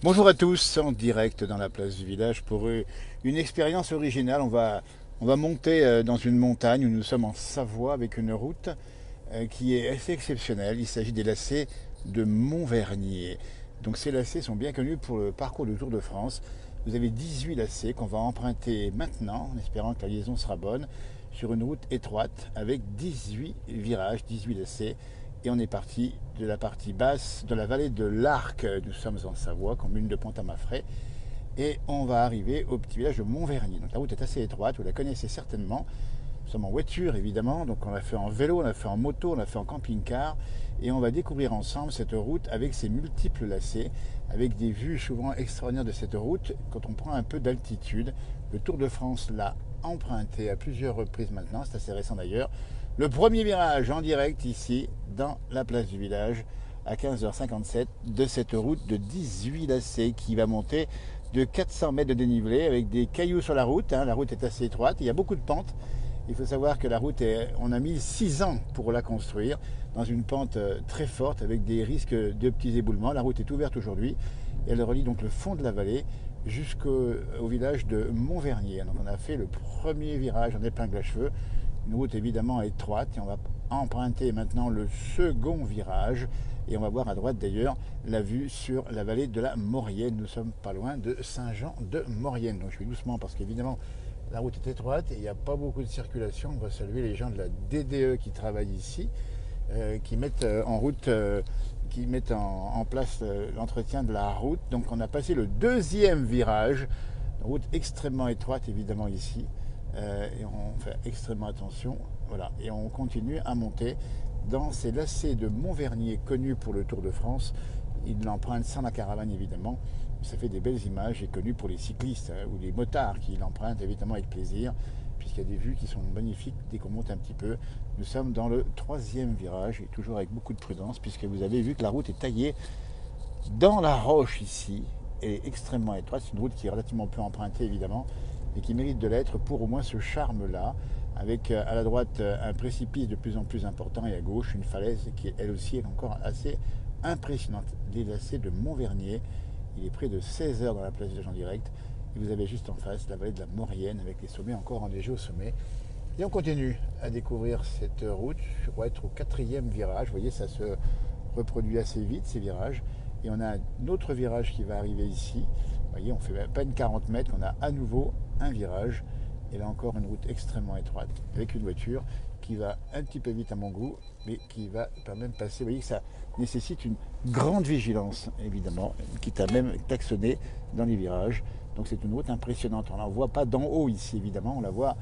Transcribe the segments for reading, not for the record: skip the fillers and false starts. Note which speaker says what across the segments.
Speaker 1: Bonjour à tous, en direct dans la place du village pour une expérience originale. On va monter dans une montagne où nous sommes en Savoie avec une route qui est assez exceptionnelle. Il s'agit des lacets de Montvernier. Donc ces lacets sont bien connus pour le parcours du Tour de France. Vous avez 18 lacets qu'on va emprunter maintenant, en espérant que la liaison sera bonne, sur une route étroite avec 18 virages, 18 lacets. Et on est parti de la partie basse de la vallée de l'Arc. Nous sommes en Savoie, commune de Pont-à-Mafray. Et on va arriver au petit village de Montvernier. Donc la route est assez étroite, vous la connaissez certainement. Nous sommes en voiture évidemment, donc on l'a fait en vélo, on l'a fait en moto, on l'a fait en camping-car. Et on va découvrir ensemble cette route avec ses multiples lacets, avec des vues souvent extraordinaires de cette route quand on prend un peu d'altitude. Le Tour de France l'a emprunté à plusieurs reprises maintenant, c'est assez récent d'ailleurs. Le premier virage en direct ici, dans la place du village, à 15h57, de cette route de 18 lacets qui va monter de 400 mètres de dénivelé avec des cailloux sur la route. La route est assez étroite, il y a beaucoup de pentes. Il faut savoir que la route, on a mis 6 ans pour la construire, dans une pente très forte avec des risques de petits éboulements. La route est ouverte aujourd'hui et elle relie donc le fond de la vallée jusqu'au village de Montvernier. Donc on a fait le premier virage en épingle à cheveux, une route évidemment étroite, et on va emprunter maintenant le second virage. Et on va voir à droite d'ailleurs la vue sur la vallée de la Maurienne. Nous sommes pas loin de Saint-Jean-de-Maurienne. Donc je vais doucement parce qu'évidemment la route est étroite et il n'y a pas beaucoup de circulation. On va saluer les gens de la DDE qui travaillent ici, qui mettent en route, qui mettent en place l'entretien de la route. Donc on a passé le deuxième virage, route extrêmement étroite évidemment ici, et on fait extrêmement attention. Voilà, et on continue à monter dans ces lacets de Montvernier connus pour le Tour de France. Il l'emprunte sans la caravane évidemment. Ça fait des belles images et connu pour les cyclistes ou les motards qui l'empruntent évidemment avec plaisir, puisqu'il y a des vues qui sont magnifiques dès qu'on monte un petit peu. Nous sommes dans le troisième virage et toujours avec beaucoup de prudence, puisque vous avez vu que la route est taillée dans la roche ici. Elle est extrêmement étroite. C'est une route qui est relativement peu empruntée évidemment, mais qui mérite de l'être pour au moins ce charme-là, avec à la droite un précipice de plus en plus important et à gauche une falaise qui elle aussi est encore assez impressionnante. Les lacets de Montvernier, il est près de 16 heures dans la place du village en direct. Et vous avez juste en face la vallée de la Maurienne avec les sommets encore enneigés au sommet. Et on continue à découvrir cette route. Je crois être au quatrième virage. Vous voyez, ça se reproduit assez vite ces virages. Et on a un autre virage qui va arriver ici. Vous voyez, on fait à peine 40 mètres. On a à nouveau un virage. Et là encore, une route extrêmement étroite avec une voiture qui va un petit peu vite à mon goût, mais qui va quand même passer. Vous voyez que ça nécessite une grande vigilance, évidemment, quitte à même klaxonner dans les virages. Donc c'est une route impressionnante. On ne la voit pas d'en haut ici, évidemment. On la voit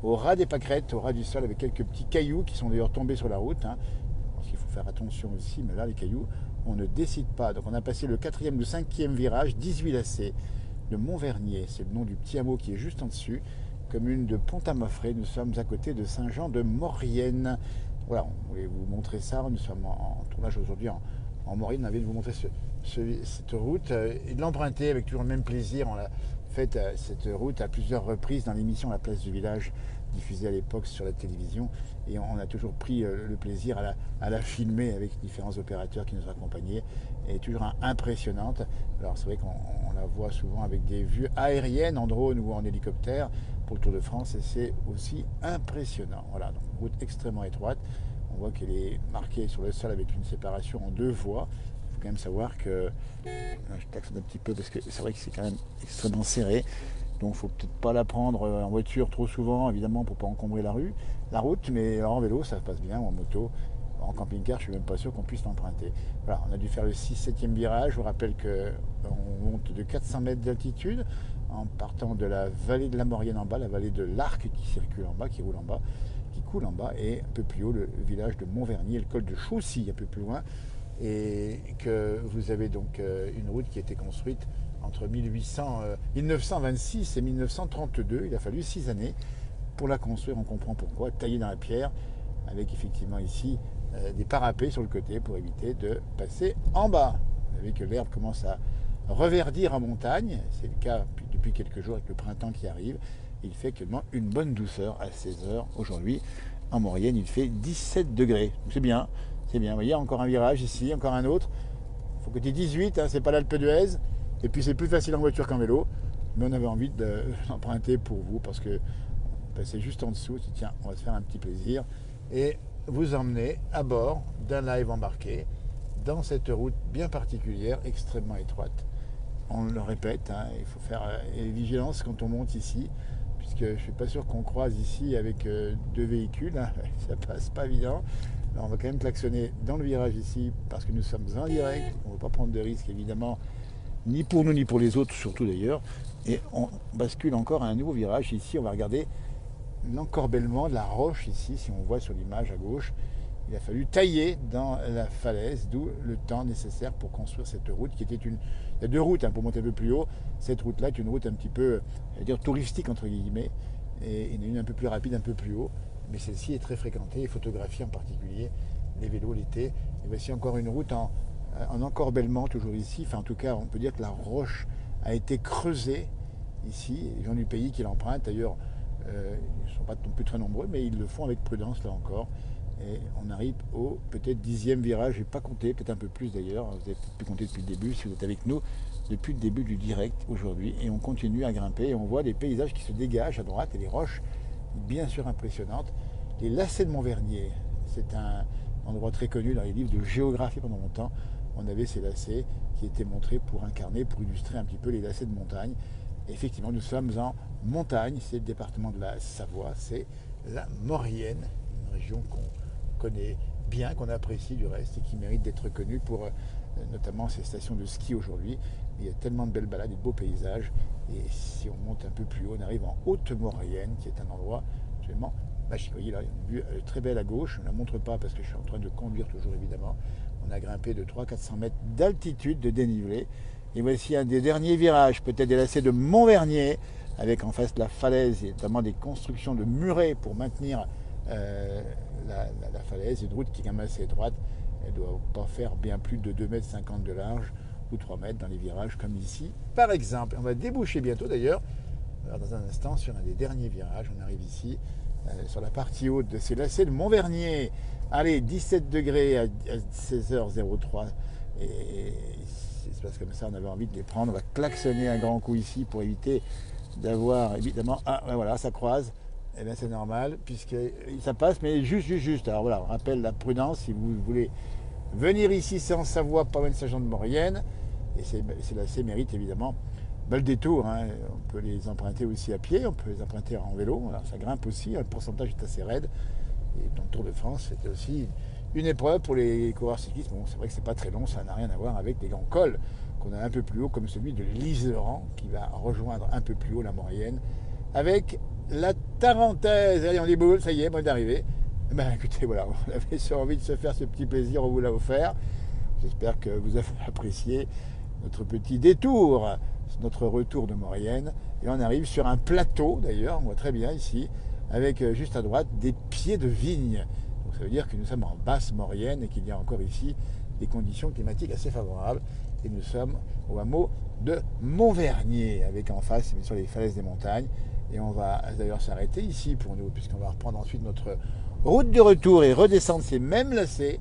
Speaker 1: au ras des pâquerettes, au ras du sol, avec quelques petits cailloux qui sont d'ailleurs tombés sur la route. Parce qu'il faut faire attention aussi, mais là, les cailloux, on ne décide pas. Donc on a passé le quatrième, le cinquième virage, 18 lacets de Montvernier. C'est le nom du petit hameau qui est juste en dessus. Commune de Pont-à-Mafray. Nous sommes à côté de Saint-Jean-de-Maurienne. Voilà, on voulait vous montrer ça. Nous sommes en tournage aujourd'hui en Maurienne. On avait de vous montrer cette route et de l'emprunter avec toujours le même plaisir. On l'a faite cette route à plusieurs reprises dans l'émission La Place du Village, diffusée à l'époque sur la télévision. Et on a toujours pris le plaisir à la filmer avec différents opérateurs qui nous accompagnaient. Elle est toujours impressionnante. Alors c'est vrai qu'on la voit souvent avec des vues aériennes en drone ou en hélicoptère pour le Tour de France et c'est aussi impressionnant. Voilà, donc une route extrêmement étroite. On voit qu'elle est marquée sur le sol avec une séparation en deux voies. Il faut quand même savoir que je klaxonne un petit peu parce que c'est vrai que c'est quand même extrêmement serré. Donc il ne faut peut-être pas la prendre en voiture trop souvent, évidemment, pour ne pas encombrer la route, mais en vélo, ça se passe bien, ou en moto. En camping-car, je ne suis même pas sûr qu'on puisse l'emprunter. Voilà, on a dû faire le 6-7e virage. Je vous rappelle qu'on monte de 400 mètres d'altitude en partant de la vallée de la Maurienne en bas, la vallée de l'Arc qui circule en bas, qui roule en bas, qui coule en bas, et un peu plus haut, le village de Montvernier, le col de Chaussy, un peu plus loin. Et que vous avez donc une route qui a été construite entre 1926 et 1932. Il a fallu 6 années pour la construire, on comprend pourquoi, taillée dans la pierre, avec effectivement ici des parapets sur le côté pour éviter de passer en bas. Vous savez que l'herbe commence à reverdir en montagne, c'est le cas depuis quelques jours avec le printemps qui arrive. Il fait actuellement une bonne douceur à 16 heures. Aujourd'hui, en Maurienne, il fait 17 degrés. Donc c'est bien, c'est bien. Vous voyez, encore un virage ici, encore un autre. Il faut que tu aies 18, hein, c'est pas l'Alpe d'Huez. Et puis c'est plus facile en voiture qu'en vélo, mais on avait envie de l'emprunter pour vous parce que c'est juste en dessous. Tiens, on va se faire un petit plaisir et vous emmener à bord d'un live embarqué dans cette route bien particulière, extrêmement étroite. On le répète, hein, il faut faire vigilance quand on monte ici, puisque je ne suis pas sûr qu'on croise ici avec deux véhicules, hein, ça passe pas évident. Alors on va quand même klaxonner dans le virage ici parce que nous sommes en direct, on ne veut pas prendre de risques évidemment, ni pour nous ni pour les autres surtout d'ailleurs. Et on bascule encore à un nouveau virage ici, on va regarder l'encorbellement de la roche ici, si on voit sur l'image à gauche. Il a fallu tailler dans la falaise, d'où le temps nécessaire pour construire cette route qui était une... Il y a deux routes hein, pour monter un peu plus haut. Cette route-là est une route un petit peu, je vais dire, touristique entre guillemets. Et il y en a une un peu plus rapide, un peu plus haut. Mais celle-ci est très fréquentée et photographiée en particulier les vélos l'été. Et voici encore une route en encorbellement, toujours ici. Enfin, en tout cas, on peut dire que la roche a été creusée ici. Les gens du pays qui l'empruntent, d'ailleurs, ils ne sont pas non plus très nombreux, mais ils le font avec prudence là encore. Et on arrive au peut-être 10e virage, je n'ai pas compté, peut-être un peu plus d'ailleurs, vous avez pu compter depuis le début si vous êtes avec nous, depuis le début du direct aujourd'hui, et on continue à grimper et on voit des paysages qui se dégagent à droite et les roches bien sûr impressionnantes. Les lacets de Montvernier, c'est un endroit très connu dans les livres de géographie pendant longtemps, on avait ces lacets qui étaient montrés pour incarner, pour illustrer un petit peu les lacets de montagne. Et effectivement, nous sommes en montagne, c'est le département de la Savoie, c'est la Maurienne, une région qu'on connaît bien, qu'on apprécie du reste et qui mérite d'être connue pour notamment ses stations de ski aujourd'hui. Il y a tellement de belles balades et de beaux paysages. Et si on monte un peu plus haut, on arrive en Haute-Maurienne, qui est un endroit absolument magique. Vous voyez là, une vue très belle à gauche. Je ne la montre pas parce que je suis en train de conduire toujours évidemment. On a grimpé de 300-400 mètres d'altitude, de dénivelé. Et voici un des derniers virages, peut-être des lacets de Montvernier, avec en face la falaise et notamment des constructions de murets pour maintenir la falaise, une route qui est quand même assez étroite. Elle ne doit pas faire bien plus de 2,50 m de large ou 3 mètres dans les virages comme ici, par exemple. On va déboucher bientôt d'ailleurs, dans un instant, sur un des derniers virages. On arrive ici, sur la partie haute de ces lacets de Montvernier. Allez, 17 degrés à 16h03. Et c'est parce que comme ça, on avait envie de les prendre. On va klaxonner un grand coup ici pour éviter d'avoir, évidemment... Ah, voilà, ça croise. Eh bien c'est normal, puisque ça passe, mais juste. Alors voilà, on rappelle la prudence, si vous voulez venir ici, c'est en Savoie, pas loin de Saint-Jean de Maurienne, et c'est lacets mérite évidemment le détour, hein. On peut les emprunter aussi à pied, on peut les emprunter en vélo, voilà, ça grimpe aussi, le pourcentage est assez raide, et dans le Tour de France, c'était aussi une épreuve pour les coureurs cyclistes. Bon, c'est vrai que c'est pas très long, ça n'a rien à voir avec les grands cols qu'on a un peu plus haut, comme celui de l'Iseran, qui va rejoindre un peu plus haut la Maurienne, avec la Tarentaise. Allez, on déboule, ça y est, on est arrivé. Ben écoutez, voilà, on avait envie de se faire ce petit plaisir, on vous l'a offert. J'espère que vous avez apprécié notre petit détour, notre retour de Maurienne. Et on arrive sur un plateau, d'ailleurs, on voit très bien ici, avec juste à droite des pieds de vigne. Donc ça veut dire que nous sommes en basse Maurienne et qu'il y a encore ici des conditions climatiques assez favorables. Et nous sommes au hameau de Montvernier, avec en face, bien sûr, les falaises des montagnes. Et on va d'ailleurs s'arrêter ici pour nous, puisqu'on va reprendre ensuite notre route de retour et redescendre ces mêmes lacets,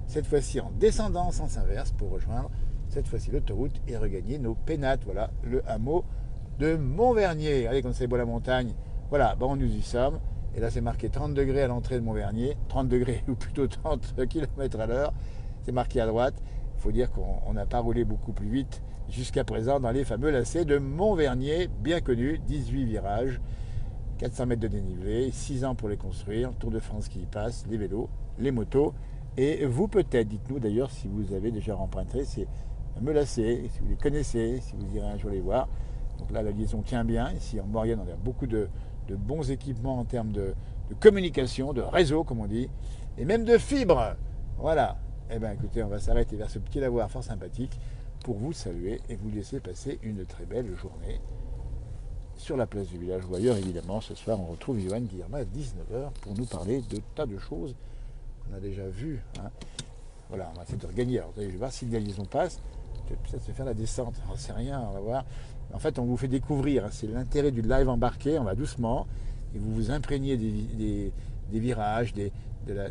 Speaker 1: cette fois-ci en descendant en sens inverse pour rejoindre cette fois-ci l'autoroute et regagner nos pénates. Voilà le hameau de Montvernier. Allez, quand c'est beau la montagne, voilà, bon, nous y sommes. Et là, c'est marqué 30 degrés à l'entrée de Montvernier, 30 degrés ou plutôt 30 km à l'heure. C'est marqué à droite. Il faut dire qu'on n'a pas roulé beaucoup plus vite jusqu'à présent dans les fameux lacets de Montvernier, bien connus, 18 virages, 400 mètres de dénivelé, 6 ans pour les construire, Tour de France qui y passe, les vélos, les motos, et vous peut-être, dites-nous d'ailleurs si vous avez déjà emprunté ces fameux lacets, si vous les connaissez, si vous irez un jour les voir. Donc là, la liaison tient bien, ici en Maurienne, on a beaucoup de bons équipements en termes de communication, de réseau, comme on dit, et même de fibres, voilà. Eh bien écoutez, on va s'arrêter vers ce petit lavoir fort sympathique pour vous saluer et vous laisser passer une très belle journée sur la place du village ou ailleurs évidemment. Ce soir, on retrouve Johan Guillermin à 19h pour nous parler de tas de choses qu'on a déjà vues. Hein. Voilà, on va essayer de regagner. Alors, je vais voir si la liaison passe. Peut-être se faire la descente, on ne sait rien, on va voir. En fait, on vous fait découvrir, hein, c'est l'intérêt du live embarqué, on va doucement, et vous vous imprégnez des virages, de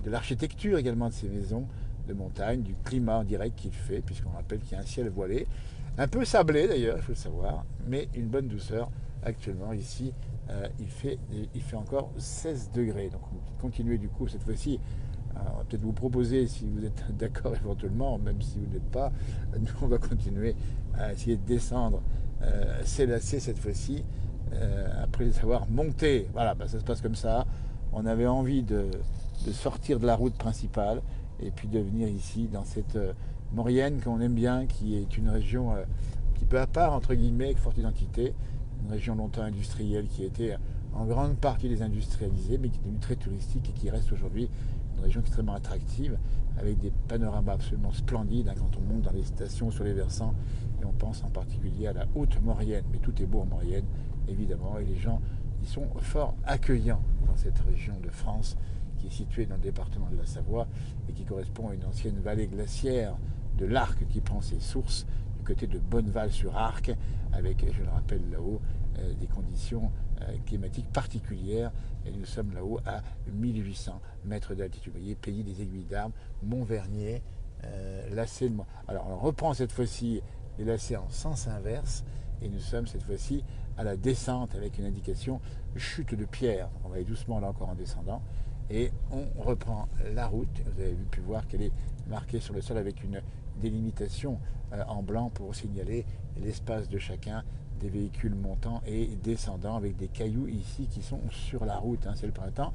Speaker 1: l'architecture également de ces maisons de montagne, du climat en direct qu'il fait, puisqu'on rappelle qu'il y a un ciel voilé, Un peu sablé d'ailleurs, il faut le savoir, mais une bonne douceur. Actuellement ici, il fait encore 16 degrés. Donc on va continuer du coup cette fois-ci. On va peut-être vous proposer, si vous êtes d'accord éventuellement, même si vous n'êtes pas, nous on va continuer à essayer de descendre ces lacets cette fois-ci, après les avoir montés. Voilà, bah, ça se passe comme ça. On avait envie de sortir de la route principale et puis de venir ici dans cette Maurienne qu'on aime bien, qui est une région qui peut à part, entre guillemets, avec forte identité, une région longtemps industrielle qui a été en grande partie désindustrialisée, mais qui est devenue très touristique et qui reste aujourd'hui une région extrêmement attractive, avec des panoramas absolument splendides hein, quand on monte dans les stations sur les versants, et on pense en particulier à la haute Maurienne, mais tout est beau en Maurienne, évidemment, et les gens ils sont fort accueillants dans cette région de France qui est située dans le département de la Savoie et qui correspond à une ancienne vallée glaciaire de l'Arc qui prend ses sources du côté de Bonneval-sur-Arc, avec, je le rappelle là-haut, des conditions climatiques particulières. Et nous sommes là-haut à 1800 mètres d'altitude. Vous voyez, pays des Aiguilles d'Armes, Mont-Vernier, lacet de... Alors on reprend cette fois-ci les lacets en sens inverse et nous sommes cette fois-ci à la descente avec une indication chute de pierre. On va aller doucement là encore en descendant et on reprend la route. Vous avez pu voir qu'elle est marquée sur le sol avec une délimitation en blanc pour signaler l'espace de chacun des véhicules montant et descendant avec des cailloux ici qui sont sur la route. Hein, c'est le printemps.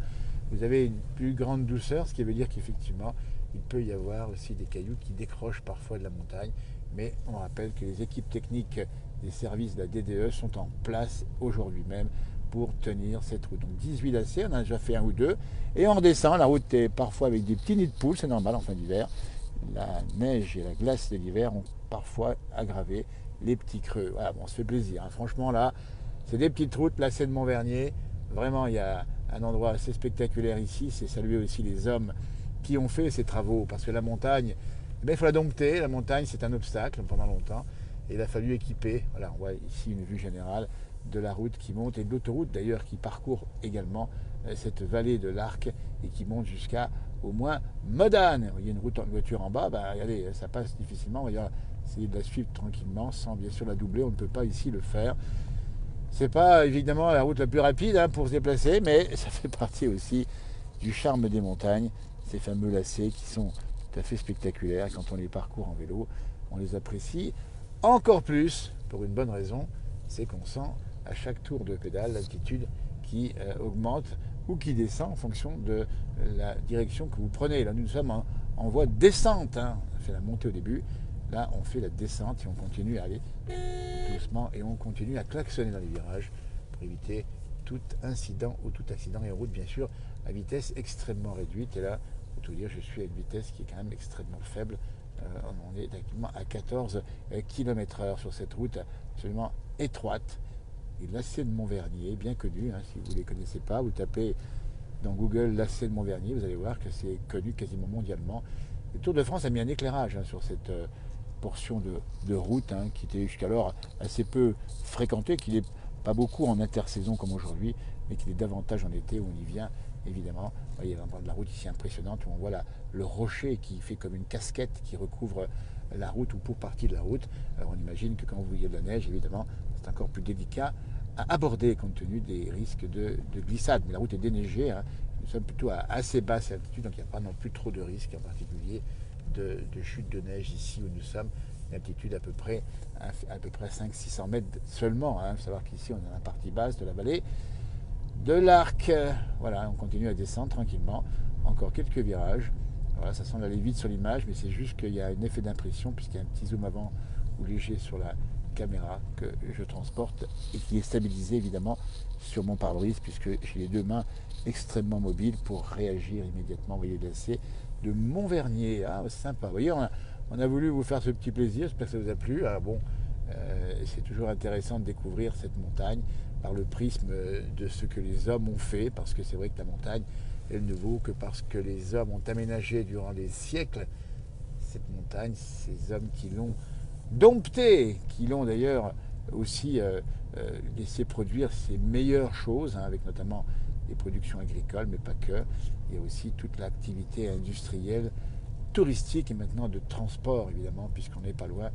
Speaker 1: Vous avez une plus grande douceur, ce qui veut dire qu'effectivement, il peut y avoir aussi des cailloux qui décrochent parfois de la montagne. Mais on rappelle que les équipes techniques des services de la DDE sont en place aujourd'hui même pour tenir cette route. Donc 18 lacets, on a déjà fait un ou deux. Et on redescend, la route est parfois avec des petits nids de poules, c'est normal en fin d'hiver. La neige et la glace de l'hiver ont parfois aggravé les petits creux. Voilà, bon, on se fait plaisir. Hein. Franchement, là, c'est des petites routes, lacets de Mont-Vernier. Vraiment, il y a un endroit assez spectaculaire ici. C'est saluer aussi les hommes qui ont fait ces travaux. Parce que la montagne, eh bien, il faut la dompter. La montagne, c'est un obstacle pendant longtemps. Et il a fallu équiper. Voilà, on voit ici une vue générale de la route qui monte et de l'autoroute d'ailleurs qui parcourt également cette vallée de l'Arc et qui monte jusqu'à au moins Modane. Vous voyez une voiture en bas, bah, regardez, ça passe difficilement. On va essayer de la suivre tranquillement sans bien sûr la doubler. On ne peut pas ici le faire. C'est pas évidemment la route la plus rapide hein, pour se déplacer, mais ça fait partie aussi du charme des montagnes. Ces fameux lacets qui sont tout à fait spectaculaires. Quand on les parcourt en vélo, on les apprécie encore plus pour une bonne raison, c'est qu'on sent à chaque tour de pédale l'altitude qui augmente ou qui descend en fonction de la direction que vous prenez. Là, nous sommes en voie de descente. Hein. On a fait la montée au début. Là, on fait la descente et on continue à aller doucement et on continue à klaxonner dans les virages pour éviter tout incident ou tout accident. Et en route, bien sûr, à vitesse extrêmement réduite. Et là, pour tout dire, je suis à une vitesse qui est quand même extrêmement faible. On est actuellement à 14 km/h sur cette route absolument étroite. Et lacets de Mont-Vernier, bien connu, hein, si vous ne les connaissez pas, vous tapez dans Google lacets de Mont-Vernier, vous allez voir que c'est connu quasiment mondialement. Le Tour de France a mis un éclairage hein, sur cette portion de route hein, qui était jusqu'alors assez peu fréquentée, qui n'est pas beaucoup en intersaison comme aujourd'hui, mais qui est davantage en été où on y vient évidemment. Vous voyez l'endroit de la route ici impressionnante où on voit le rocher qui fait comme une casquette qui recouvre la route ou pour partie de la route. Alors on imagine que quand vous voyez de la neige, évidemment, c'est encore plus délicat à aborder compte tenu des risques de glissade. Mais la route est déneigée, hein. Nous sommes plutôt à assez basse altitude, donc il n'y a pas non plus trop de risques, en particulier de chute de neige ici où nous sommes. Une altitude à peu près 500-600 mètres seulement. Il faut savoir qu'ici on est dans la partie basse de la vallée de l'Arc. Voilà, on continue à descendre tranquillement. Encore quelques virages. Voilà, ça semble aller vite sur l'image, mais c'est juste qu'il y a un effet d'impression puisqu'il y a un petit zoom avant ou léger sur la caméra que je transporte et qui est stabilisé évidemment sur mon pare-brise puisque j'ai les deux mains extrêmement mobiles pour réagir immédiatement. Vous voyez le lacet de Mont-Vernier. Ah, c'est sympa. Vous voyez, on a voulu vous faire ce petit plaisir. J'espère que ça vous a plu. Ah, bon, c'est toujours intéressant de découvrir cette montagne par le prisme de ce que les hommes ont fait, parce que c'est vrai que la montagne, elle ne vaut que parce que les hommes ont aménagé durant les siècles cette montagne, ces hommes qui l'ont domptée, qui l'ont d'ailleurs aussi laissé produire ses meilleures choses, hein, avec notamment des productions agricoles, mais pas que. Il y a aussi toute l'activité industrielle, touristique et maintenant de transport, évidemment, puisqu'on n'est pas loin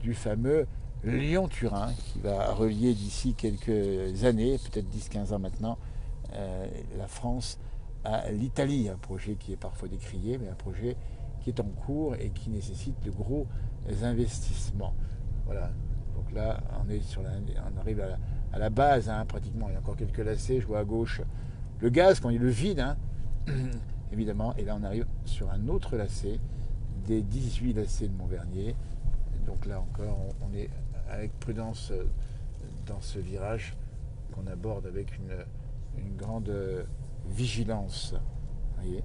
Speaker 1: du fameux Lyon-Turin qui va relier d'ici quelques années, peut-être 10-15 ans maintenant, la France à l'Italie. Un projet qui est parfois décrié, mais un projet qui est en cours et qui nécessite de gros investissements. Voilà. Donc là, on arrive à la base, hein, pratiquement. Il y a encore quelques lacets. Je vois à gauche le gaz, quand il est le vide, hein, évidemment. Et là, on arrive sur un autre lacet, des 18 lacets de Montvernier. Donc là encore, on est avec prudence dans ce virage qu'on aborde avec une grande vigilance. Vous voyez,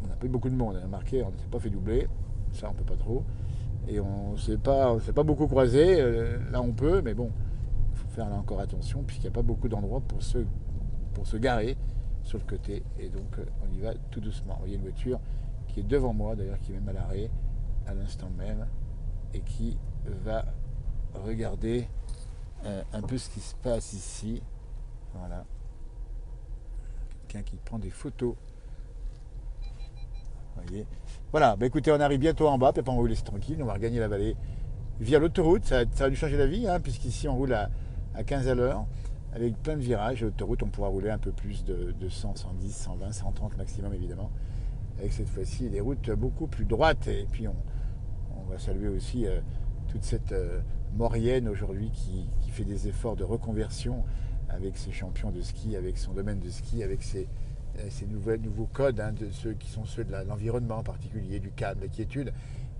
Speaker 1: on n'a pas eu beaucoup de monde, on a remarqué, on ne s'est pas fait doubler, ça on peut pas trop. Et on ne s'est pas beaucoup croisé, là on peut, mais bon, il faut faire là encore attention, puisqu'il n'y a pas beaucoup d'endroits pour se garer sur le côté. Et donc on y va tout doucement. Vous voyez une voiture qui est devant moi, d'ailleurs qui est même à l'arrêt, à l'instant même, et qui va regarder un peu ce qui se passe ici. Voilà. Quelqu'un qui prend des photos. Vous voyez. Voilà, bah écoutez, on arrive bientôt en bas, puis après on va vous laisser tranquille, on va regagner la vallée via l'autoroute, ça va nous changer la vie, hein, puisqu'ici on roule à 15 à l'heure, avec plein de virages, et l'autoroute on pourra rouler un peu plus de 100, 110, 120, 130 maximum évidemment, avec cette fois-ci des routes beaucoup plus droites, et puis on va saluer aussi toute cette Maurienne aujourd'hui qui fait des efforts de reconversion avec ses champions de ski, avec son domaine de ski, avec ces nouveaux codes, hein, de ceux qui sont ceux de l'environnement en particulier, du calme, de la quiétude,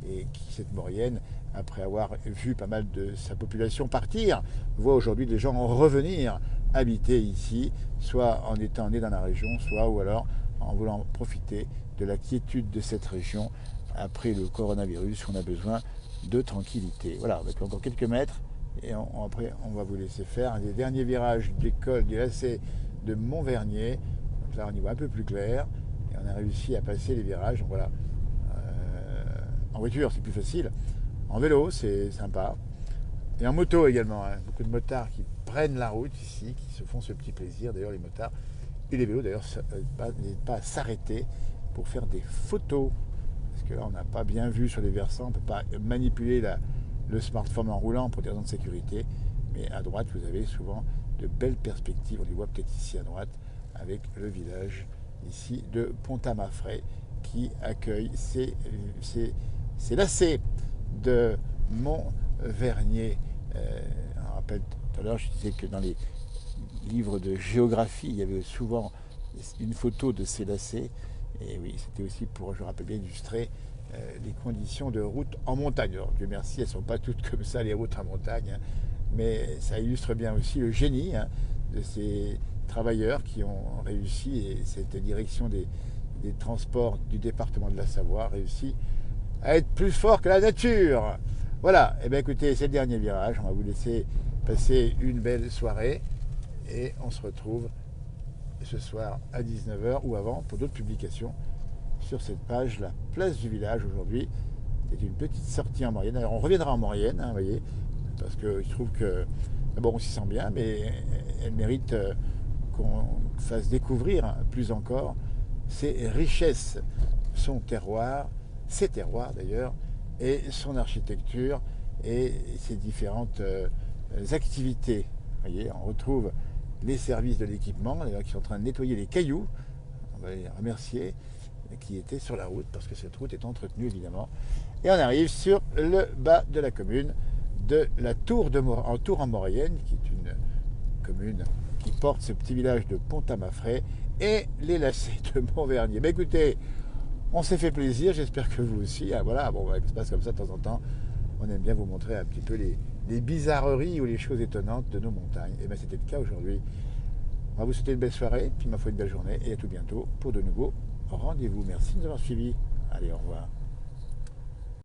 Speaker 1: et qui, cette Maurienne, après avoir vu pas mal de sa population partir, voit aujourd'hui des gens revenir habiter ici, soit en étant nés dans la région, soit ou alors en voulant profiter de la quiétude de cette région après le coronavirus, on a besoin de tranquillité. Voilà, avec encore quelques mètres, et après on va vous laisser faire les derniers virages d'école du lacet de Montvernier. Donc là on y voit un peu plus clair, et on a réussi à passer les virages. Donc voilà, en voiture c'est plus facile, en vélo c'est sympa, et en moto également, hein. Beaucoup de motards qui prennent la route ici, qui se font ce petit plaisir. D'ailleurs les motards et les vélos d'ailleurs n'hésitent pas à s'arrêter pour faire des photos, parce que là on n'a pas bien vu sur les versants, on ne peut pas manipuler le smartphone en roulant pour des raisons de sécurité, mais à droite vous avez souvent de belles perspectives, on les voit peut-être ici à droite, avec le village ici de Pont-à-Mafray qui accueille ces lacets de Montvernier. On rappelle tout à l'heure, je disais que dans les livres de géographie, il y avait souvent une photo de ces lacets, et oui, c'était aussi pour, je rappelle bien, illustrer les conditions de route en montagne. Alors, Dieu merci, elles ne sont pas toutes comme ça, les routes en montagne, hein, mais ça illustre bien aussi le génie, hein, de ces travailleurs qui ont réussi, et cette direction des transports du département de la Savoie réussit à être plus fort que la nature. Voilà, et bien écoutez, c'est le dernier virage, on va vous laisser passer une belle soirée, et on se retrouve ce soir à 19h ou avant pour d'autres publications sur cette page, la place du village aujourd'hui. C'est une petite sortie en Maurienne. Alors on reviendra en Maurienne, hein, vous voyez, parce que je trouve que d'abord on s'y sent bien, mais elle mérite qu'on fasse découvrir plus encore ses richesses, son terroir, ses terroirs d'ailleurs, et son architecture et ses différentes activités. Vous voyez, on retrouve les services de l'équipement, d'ailleurs, qui sont en train de nettoyer les cailloux. On va les remercier, qui étaient sur la route, parce que cette route est entretenue évidemment. Et on arrive sur le bas de la commune de la Tour en Maurienne, qui est une commune qui porte ce petit village de Pont-à-Mafray et les lacets de Montvernier. Mais écoutez, on s'est fait plaisir, j'espère que vous aussi. Ah, voilà, bon, ça se passe comme ça de temps en temps. On aime bien vous montrer un petit peu les bizarreries ou les choses étonnantes de nos montagnes. Et bien c'était le cas aujourd'hui. On va vous souhaiter une belle soirée, puis ma foi une belle journée, et à tout bientôt pour de nouveaux rendez-vous. Merci de nous avoir suivis. Allez, au revoir.